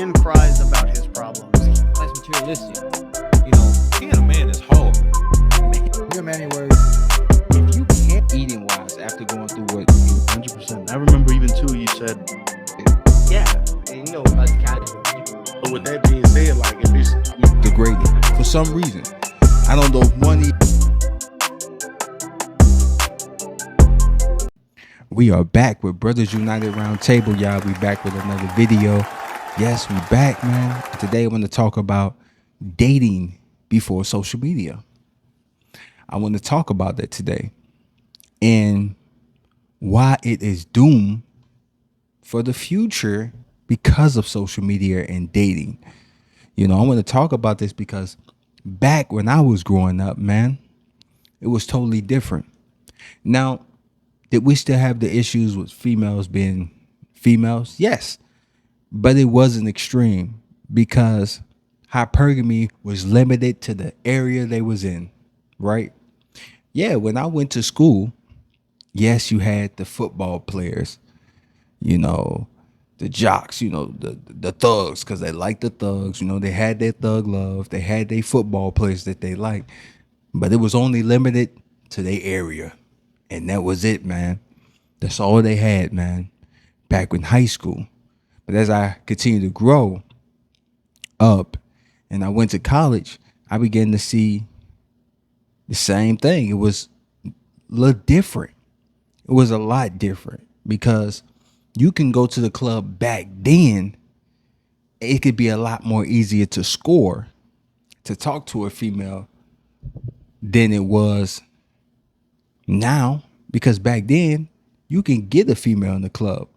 and cries about his problems. That's materialistic. You know, Being a man is hard. your many words. If you can't eating wise after going through what 100%. I remember even too. You said, Yeah, and you know, us casual people. but with that being said, like if it's degraded for some reason. I don't know if money. We are back with Brothers United Roundtable, y'all. We back with another video. Yes, we back, man. Today I want to talk about dating before social media. I want to talk about that today and why it is doomed for the future because of social media and dating. You know, I want to talk about this because back when I was growing up, man, it was totally different. Now, did we still have the issues with females being females? Yes, but it wasn't extreme because hypergamy was limited to the area they was in, right? Yeah, when I went to school, yes, you had the football players, you know, the jocks, you know, the thugs, because they liked the thugs, you know, they had their thug love, they had their football players that they liked, but it was only limited to their area. And that was it, man. That's all they had, man, back in high school. But as I continued to grow up and I went to college, I began to see the same thing. It was a little different. It was a lot different because you can go to the club back then. It could be a lot more easier to score, to talk to a female than it was now, because back then you can get a female in the club.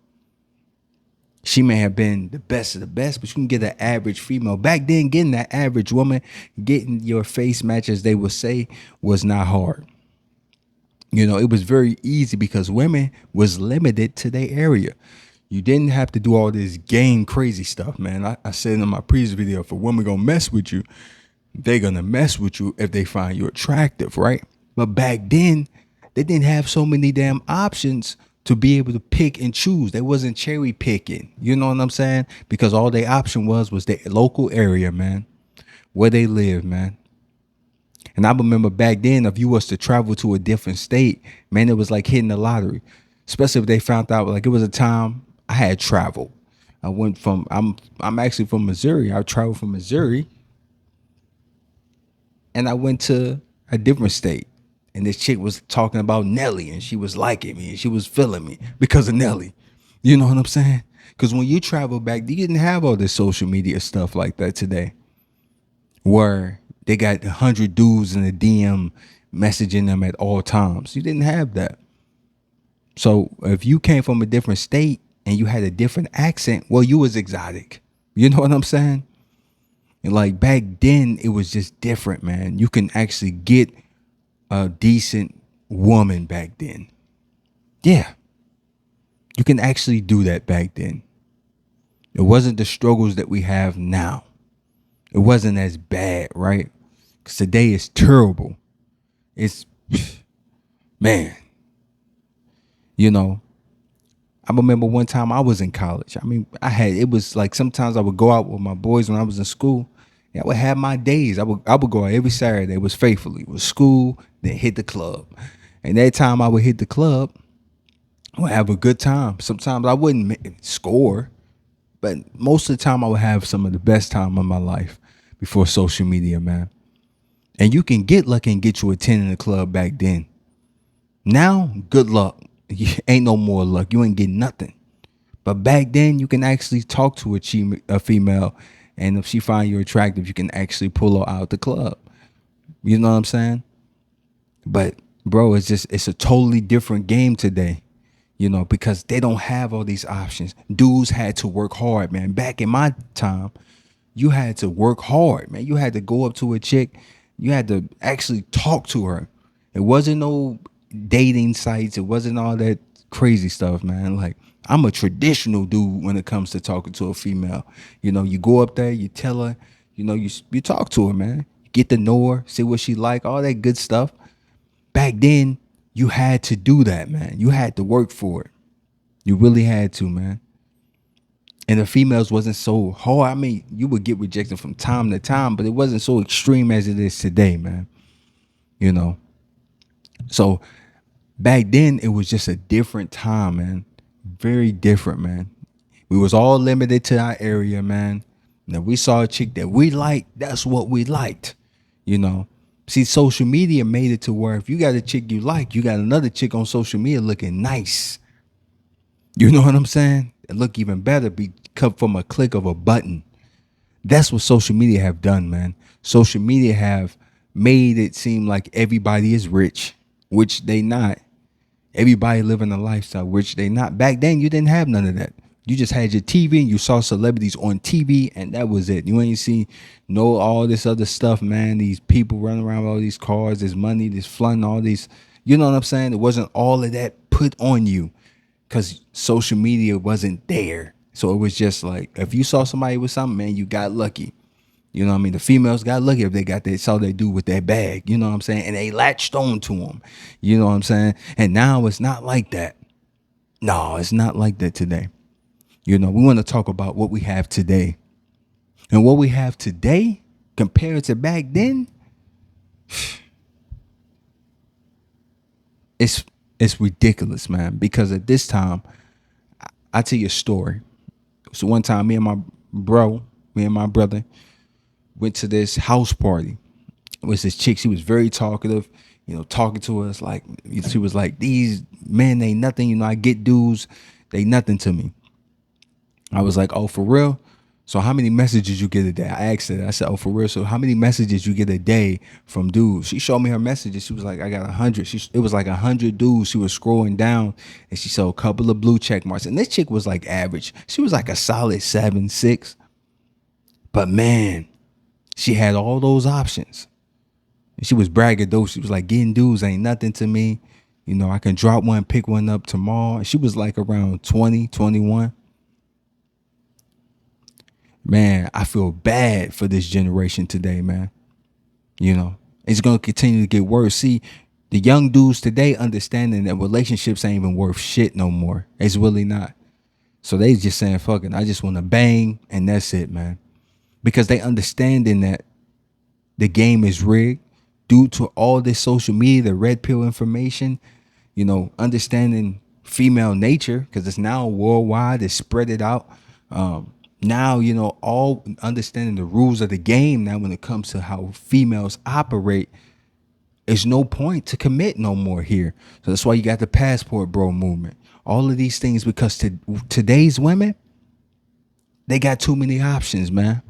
She may have been the best of the best, but you can get an average female. Back then, getting that average woman, getting your face match, as they would say, was not hard. You know, it was very easy because women was limited to their area. You didn't have to do all this game crazy stuff, man. I said in my previous video, if a woman gonna mess with you, they're gonna mess with you if they find you attractive, right? But back then, they didn't have so many damn options to be able to pick and choose. They wasn't cherry picking. You know what I'm saying? Because all their option was their local area, man, where they live, man. And I remember back then, if you was to travel to a different state, man, it was like hitting the lottery. Especially if they found out, like, it was a time I had traveled. I went from, I'm actually from Missouri. I traveled from Missouri and I went to a different state. And this chick was talking about Nelly and she was liking me and she was feeling me because of Nelly. You know what I'm saying? Because when you travel back, you didn't have all this social media stuff like that today, where they got 100 dudes in the DM messaging them at all times. You didn't have that. So if you came from a different state and you had a different accent, well, you was exotic. You know what I'm saying? And like back then, it was just different, man. You can actually get a decent woman back then. Yeah. You can actually do that back then. It wasn't the struggles that we have now. It wasn't as bad, right? Because today is terrible. It's, man. You know, I remember one time I was in college. I mean, it was like sometimes I would go out with my boys when I was in school. I would have my days. I would go out every Saturday. It was faithfully. It was school, then hit the club. And that time I would hit the club, I would have a good time. Sometimes I wouldn't score, but most of the time I would have some of the best time of my life before social media, man. And you can get lucky and get you a 10 in the club back then. Now, good luck. Ain't no more luck. You ain't getting nothing. But back then, you can actually talk to a female, and if she find you attractive, you can actually pull her out the club. You know what I'm saying? But bro, it's a totally different game today, you know, because they don't have all these options. Dudes had to work hard, man. Back in my time, you had to work hard, man. You had to go up to a chick. You had to actually talk to her. It wasn't no dating sites. It wasn't all that crazy stuff, man. Like, I'm a traditional dude when it comes to talking to a female. You know, you go up there, you tell her, you know, you talk to her, man. Get to know her, see what she like, all that good stuff. Back then, you had to do that, man. You had to work for it. You really had to, man. And the females wasn't so hard. I mean, you would get rejected from time to time, but it wasn't so extreme as it is today, man. You know. So back then it was just a different time, man. Very different, man. We was all limited to our area, man. And if we saw a chick that we liked, that's what we liked. You know. See, social media made it to where if you got a chick you like, you got another chick on social media looking nice. You know what I'm saying? It look even better come from a click of a button. That's what social media have done, man. Social media have made it seem like everybody is rich, which they not. Everybody living a lifestyle, which they not. Back then, you didn't have none of that. You just had your TV and you saw celebrities on TV and that was it. You ain't see all this other stuff, man. These people running around with all these cars, this money, this fun, all these, you know what I'm saying? It wasn't all of that put on you because social media wasn't there. So it was just like, if you saw somebody with something, man, you got lucky. You know what I mean? The females got lucky if they saw they dude with that bag, you know what I'm saying? And they latched on to him, you know what I'm saying? And now it's not like that. No, it's not like that today. You know, we want to talk about what we have today. And what we have today compared to back then, it's ridiculous, man. Because at this time, I tell you a story. So one time, me and my brother went to this house party. It was this chick. She was very talkative, you know, talking to us like, she was like, these men ain't nothing. You know, I get dudes, they nothing to me. I was like, oh, for real? So how many messages you get a day? I asked her. I said, oh, for real? So how many messages you get a day from dudes? She showed me her messages. She was like, I got 100. It was like 100 dudes. She was scrolling down and she saw a couple of blue check marks. And this chick was like average. She was like a solid 7, 6. But man, she had all those options. And she was braggadocious. She was like, getting dudes ain't nothing to me. You know, I can drop one, pick one up tomorrow. And she was like around 20, 21. Man, I feel bad for this generation today, man. You know, it's going to continue to get worse. See, the young dudes today understanding that relationships ain't even worth shit no more. It's really not. So they just saying, fuck it, I just want to bang and that's it, man. Because they understanding that the game is rigged due to all this social media, the red pill information, you know, understanding female nature because it's now worldwide, it's spread it out. Now, you know, all understanding the rules of the game now when it comes to how females operate, there's no point to commit no more here. So that's why you got the passport bro movement. All of these things because today's women, they got too many options, man.